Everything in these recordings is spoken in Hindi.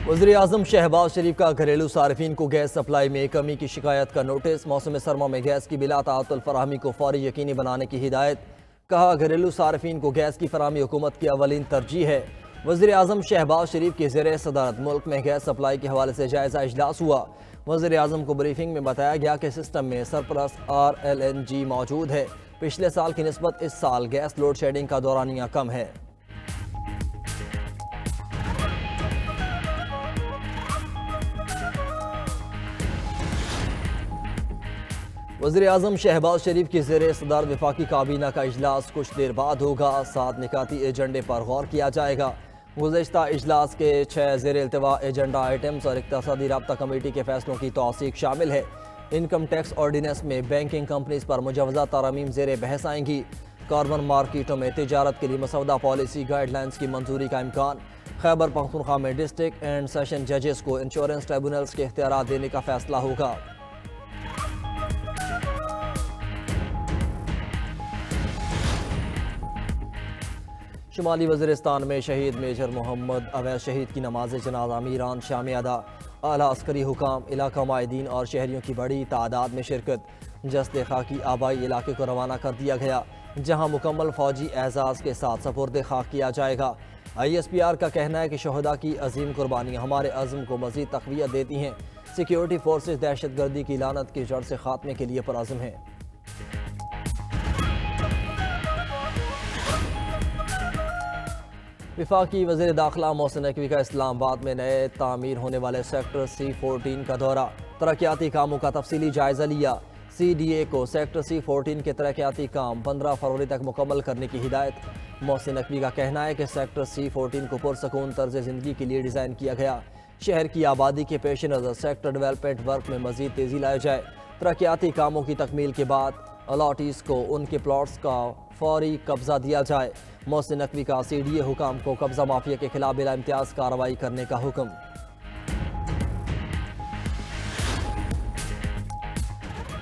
वज़ीर-ए-आज़म शहबाज शरीफ का घरेलू सार्फिन को गैस सप्लाई में कमी की शिकायत का नोटिस। मौसम सरमा में गैस की बिला ताअत्तुल फराहमी को फौरी यकीनी बनाने की हिदायत। कहा, घरेलू सार्फिन को गैस की फराहमी हुकूमत की अवलीन तरजीह है। वज़ीर-ए-आज़म शहबाज शरीफ की ज़ेर सदारत मुल्क में गैस सप्लाई के हवाले से जायज़ा इजलास हुआ। वज़ीर-ए-आज़म को ब्रीफिंग में बताया गया कि सिस्टम में सरप्लस RLNG मौजूद है। पिछले साल की निस्बत इस साल गैस लोड शेडिंग का दौरानिया कम है। वज़ीर-ए-आज़म शहबाज शरीफ की ज़ेर सदारत वफाकी काबीना का इजलास कुछ देर बाद होगा। 7 निकाती एजेंडे पर गौर किया जाएगा। गुज़श्ता इजलास के 6 ज़ेर इल्तिवा एजेंडा आइटम्स और इक़्तिसादी राब्ता कमेटी के फैसलों की तौसीक शामिल है। इनकम टैक्स ऑर्डिनेंस में बैंकिंग कंपनीज पर मुजवज़ा तरमीम ज़ेर बहस आएंगी। कार्बन मार्केटों में तिजारत के लिए मसौदा पॉलिसी गाइडलाइंस की मंजूरी का इम्कान। खैबर पख्तूनख्वा में डिस्ट्रिक्ट एंड सेशन जजेस को इंश्योरेंस ट्रिब्यूनल्स के इख्तियारात देने का फैसला होगा। शुमाली वज़ीरिस्तान में शहीद मेजर मोहम्मद अवैस शहीद की नमाज जनाज़ा मीरान शाम अदा। आला अस्करी हुकाम, इलाका माहिदीन और शहरियों की बड़ी तादाद में शिरकत। जस्ते खाकी आबाई इलाके को रवाना कर दिया गया, जहां मुकम्मल फौजी एजाज़ के साथ सपुर्द खाक किया जाएगा। ISPR का कहना है कि शहदा की अजीम कुर्बानियाँ हमारे अज़्म को मज़ीद तक़वियत देती हैं। सिक्योरिटी फोर्सेस दहशत गर्दी की लानत की जड़ से खात्मे के लिए पुरअज़्म हैं। वफाकी वज़ीर दाखिला मोहसिन नकवी का इस्लामाबाद में नए तामीर होने वाले सेक्टर C14 का दौरा। तरक्याती कामों का तफसीली जायज़ा लिया। CDA को सेक्टर C14 के तरक्याती काम 15 फरवरी तक मुकम्मल करने की हिदायत। मोहसिन नकवी का कहना है कि सेक्टर C14 को पुरसकून तर्ज ज़िंदगी के लिए डिज़ाइन किया गया। शहर की आबादी के पेश नज़र सेक्टर डेवलपमेंट वर्क में मज़ीद तेज़ी लाया जाए। तरक्याती कामों की तकमील के बाद अलॉटीज़ को उनके प्लॉट्स का फौरी कब्जा दिया जाए। मोहसिन नकवी का CDA हुकाम को कब्जा माफिया के खिलाफ बिला इम्तियाज कार्रवाई करने का हुक्म।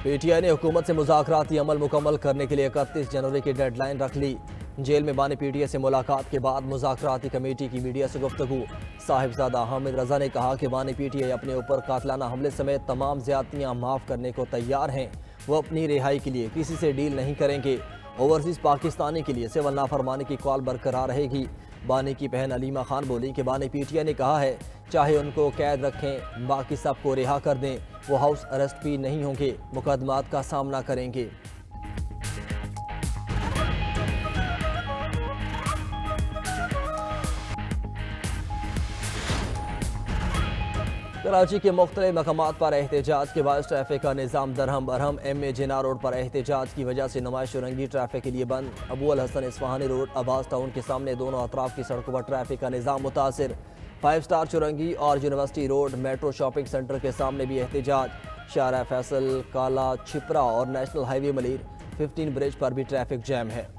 PTI ने हुकूमत से मुज़ाकराती अमल मुकम्मल करने के लिए 31 जनवरी की डेडलाइन रख ली। जेल में बानी PTI से मुलाकात के बाद मुज़ाकराती कमेटी की मीडिया से गुफ्तगू। साहिबजादा हामिद रजा ने कहा कि बानी PTI अपने ऊपर कातलाना हमले समेत तमाम ज़्यादतियाँ माफ़ करने को तैयार हैं। वो अपनी रिहाई के लिए किसी से डील नहीं करेंगे। ओवरसीज़ पाकिस्तानी के लिए सिविल नाफरमानी की कॉल बरकरार रहेगी। बानी की बहन अलीमा खान बोली कि बानी PTI ने कहा है चाहे उनको कैद रखें, बाकी सबको रिहा कर दें, वो हाउस अरेस्ट भी नहीं होंगे, मुकदमात का सामना करेंगे। कराची के मुख्तलिफ मकामात पर एहतजाज के बाद ट्रैफिक का निज़ाम दरहम बरहम। MA जिन्ना रोड पर एहतजाज की वजह से नुमाइश रंगी ट्रैफिक के लिए बंद। अबू अल हसन इस्फहानी रोड अब्बास टाउन के सामने दोनों अतराफ की सड़कों पर ट्रैफिक का निज़ाम मुतासिर। 5 स्टार चुरंगी और university road metro shopping centre के सामने भी एहतजाज। शारा फैसल, काला छिपरा और नेशनल हाईवे मलीर 15 ब्रिज पर भी ट्रैफिक जैम है।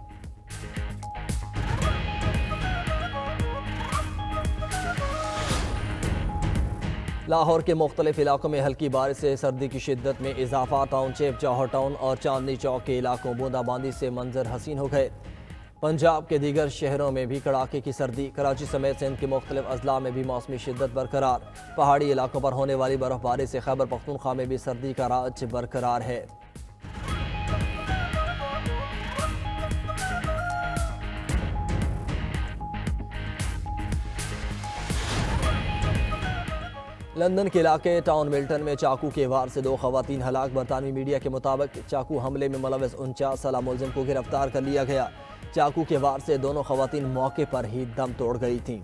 लाहौर के मुख्तलिफ इलाकों में हल्की बारिश से सर्दी की शिद्दत में इजाफा। टाउनशिप, जौहर टाउन और चांदनी चौक के इलाकों बूंदाबांदी से मंजर हसीन हो गए। पंजाब के दीगर शहरों में भी कड़ाके की सर्दी। कराची समेत सिंध के मुख्तलिफ अजला में भी मौसमी शिद्दत बरकरार। पहाड़ी इलाकों पर होने वाली बर्फबारी से खैबर पख्तूनख्वा में भी सर्दी का राज बरकरार है। लंदन के इलाके टाउन मिल्टन में चाकू के वार से 2 खवातीन हलाक। बरतानवी मीडिया के मुताबिक चाकू हमले में मुलव्वस 49 साला मुलजिम को गिरफ्तार कर लिया गया। चाकू के वार से दोनों खवातीन मौके पर ही दम तोड़ गई थीं।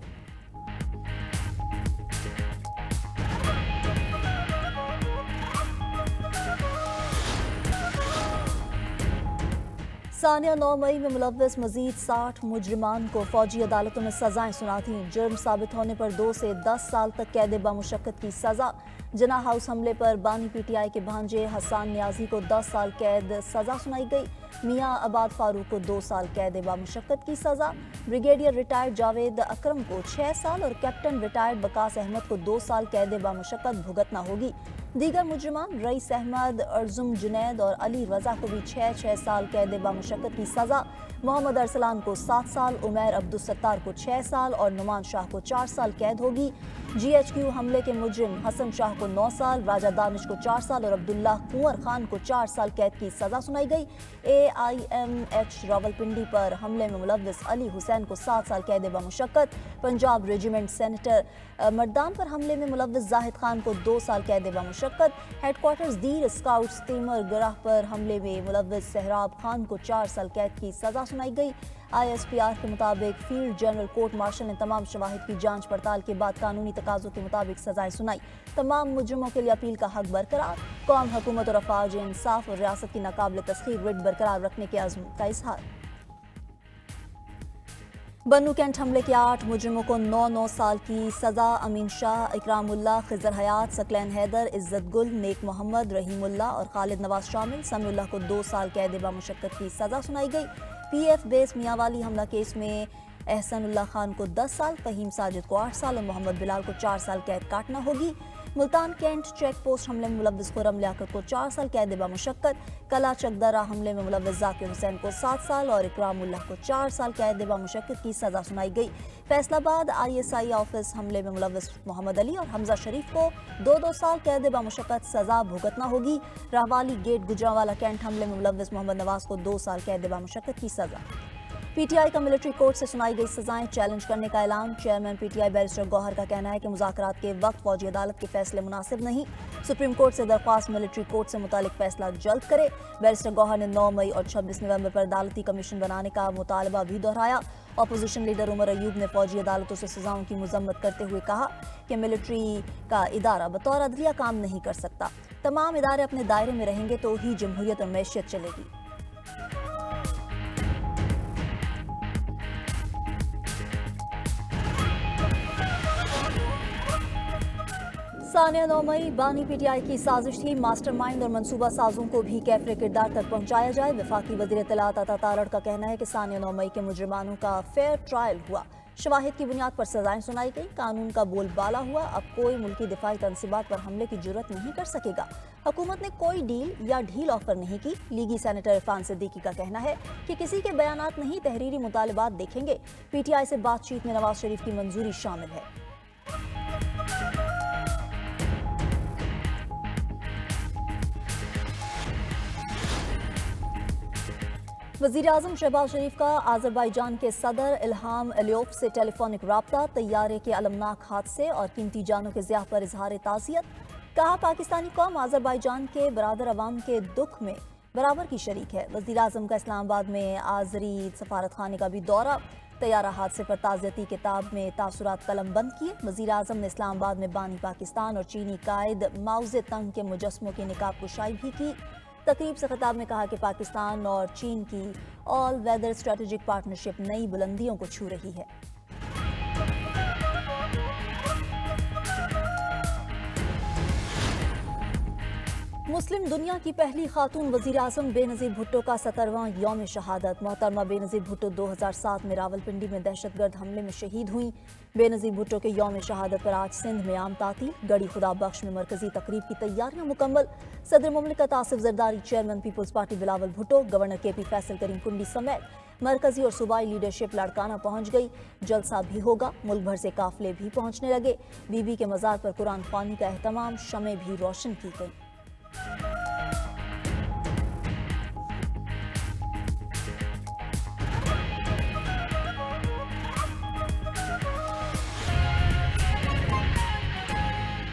सानिया 9 मई में मुलव्वस मजीद 60 मुजरिमान को फौजी अदालतों में सजाएं सुना थीं। जुर्म साबित होने पर 2 से 10 साल तक कैद बामुशक्कत की सजा। जना हाउस हमले पर बानी PTI के भांजे हसन नियाजी को 10 साल कैद सजा सुनाई गई। मियां आबाद फारूक को 2 साल कैद बामुशक्कत की सजा। ब्रिगेडियर रिटायर्ड जावेद अकरम को 6 साल और कैप्टन रिटायर्ड बकास अहमद को 2 साल कैद बामुशक्कत भुगतना होगी। दीगर मुजरिमान रईस अहमद, अर्जुम जुनैद और अली रजा को भी 6-6 साल कैद बामुशक्कत की सजा मोहम्मद अरसलान को 7 साल, उमैर अब्दुलसत्तार को 6 साल और नुमान शाह को 4 साल कैद होगी। GHQ हमले के मुजरिम हसन शाह को 9 साल, राजा दानिश को 4 साल और अब्दुल्लाह कुंवर खान को 4 साल कैद की सजा सुनाई गई। AIMH रावलपिंडी पर हमले में मुलव्विस अली हुसैन को 7 साल कैद बमुशक्कत। पंजाब रेजिमेंट सेनेटर मर्दान पर हमले में मुलव्विस जाहिद खान को 2 साल कैद बमुशक्कत। हेडक्वार्टर्स दीर स्काउट्स तीमर गराह पर हमले में मुलव्विस सहराब खान को 4 साल कैद की सजा सुनाई गई। ISPR के मुताबिक फील्ड जनरल कोर्ट मार्शल ने तमाम शवाहिद की जांच पड़ताल के बाद कानूनी तकाज़ों के मुताबिक सजाएं सुनाई। तमाम मुजरिमों के लिए अपील का हक बरकरार। कौम, हुकूमत और अफवाज इंसाफ और रियासत की नाकाबिल तस्खीर रिट बरकरार रखने के अज़्म का इजहार। बन्नू कैंट हमले के 8 मुजरिमों को 9-9 साल की सजा। अमीन शाह, इकरामुल्लाह, खिजर हयात, सकलैन हैदर, इज्जत गुल, नेक मोहम्मद, रहीमुल्लाह और खालिद नवाज शामिल। समीउल्लाह को 2 साल कैद बमुशक्कत की सजा सुनाई गई। PF बेस मियांवाली हमला केस में एहसनुल्लाह खान को 10 साल, फहीम साजिद को 8 साल और मोहम्मद बिलाल को 4 साल कैद काटना होगी। मुल्तान कैंट चेक पोस्ट हमले में मुलव्विस खुरम लियाकत को 4 साल कैद बमुशक्कत। कला चकदरा हमले में मुलव्विस जाकिर हुसैन को 7 साल और इकरामुल्लाह को 4 साल कैद बमुशक्कत की सजा सुनाई गई। फैसलाबाद ISI ऑफिस हमले में मुलव्विस मोहम्मद अली और हमजा शरीफ को 2-2 साल कैद बमुशक्कत सजा भुगतना होगी। राहवाली गेट गुजरांवाला कैंट हमले में मुलव्विस मोहम्मद नवाज को 2 साल कैद बमुशक्कत की सजा। PTI का मिलिट्री कोर्ट से सुनाई गई सजाएं चैलेंज करने का ऐलान। चेयरमैन PTI बैरिस्टर गौहर का कहना है कि मुज़ाकरात के वक्त फौजी अदालत के फैसले मुनासिब नहीं। सुप्रीम कोर्ट से दरख्वास्त मिलिट्री कोर्ट से मुतालिक फैसला जल्द करे। बैरिस्टर गौहर ने 9 मई और 26 नवंबर पर अदालती कमीशन बनाने का मुतालबा भी दोहराया। अपोजिशन लीडर उमर अयूब ने फौजी अदालतों से सजाओं की मजम्मत करते हुए कहा कि मिलिट्री का इदारा बतौर अदलिया काम नहीं कर सकता। तमाम इदारे अपने दायरे में रहेंगे तो ही जमहूरियत और मैशियत चलेगी। सानिया 9 मई बानी PTI की साजिश थी। मास्टरमाइंड और मंसूबा साजों को भी कैफरे किरदार तक पहुंचाया जाए। वफाकी वज़ीर इत्तलात अता तारड़ का कहना है कि सानिया 9 मई के मुजरिमानों का फेयर ट्रायल हुआ, शवाहिद की बुनियाद पर सजाएं सुनाई गई, कानून का बोलबाला हुआ। अब कोई मुल्की दिफाई तनसीबात पर हमले की जुर्रत नहीं कर सकेगा। हुकूमत ने कोई डील या ढील ऑफर नहीं की। लीगी सेनेटर इरफान सिद्दीकी का कहना है कि किसी के बयानात नहीं, तहरीरी मुतालिबात देखेंगे। PTI से बातचीत में नवाज शरीफ की मंजूरी शामिल है। वज़ीर आज़म शहबाज शरीफ का आज़रबाईजान के सदर इल्हाम अलियोव से टेलीफोनिक राब्ता। तैयारे के अलमनाक हादसे और कीमती जानों के ज़िया पर इजहार ताज़ियत। कहा पाकिस्तानी कौम आज़रबाईजान के बरादर अवाम के दुख में बराबर की शरीक है। वज़ीर आज़म का इस्लामाबाद में आज़री सफारत खाने का भी दौरा। तैयारा हादसे पर ताज़ियती किताब में तासुरात कलम बंद किए। वज़ीर आज़म ने इस्लामाबाद में बानी पाकिस्तान और चीनी कायद माओ ज़े तंग के मुजस्मों की निकाब कुशाई भी की। तकरीब से खिताब में कहा कि पाकिस्तान और चीन की ऑल वेदर स्ट्रेटेजिक पार्टनरशिप नई बुलंदियों को छू रही है। मुस्लिम दुनिया की पहली खातून वज़ीर आज़म बेनज़ीर भुट्टो का 17वां यौम शहादत। मोहतरमा बेनज़ीर भुट्टो 2007 में रावलपिंडी में दहशतगर्द हमले में शहीद हुई। बेनज़ीर भुट्टो के यौम शहादत पर आज सिंध में आम तातील। गढ़ी खुदा बख्श में मरकजी तकरीब की तैयारियां मुकम्मल। सदर मुमलिकत Asif Zardari, chairman People's Party Bilawal Bhutto, governor KP Faisal Karim Kundi समेत मरकजी और सूबाई लीडरशिप लाड़काना पहुंच गई। जलसा भी होगा, मुल्क भर से काफिले भी पहुंचने लगे। बीबी के मज़ार पर कुरान ख्वानी का एहतमाम, शमें भी रोशन की गई।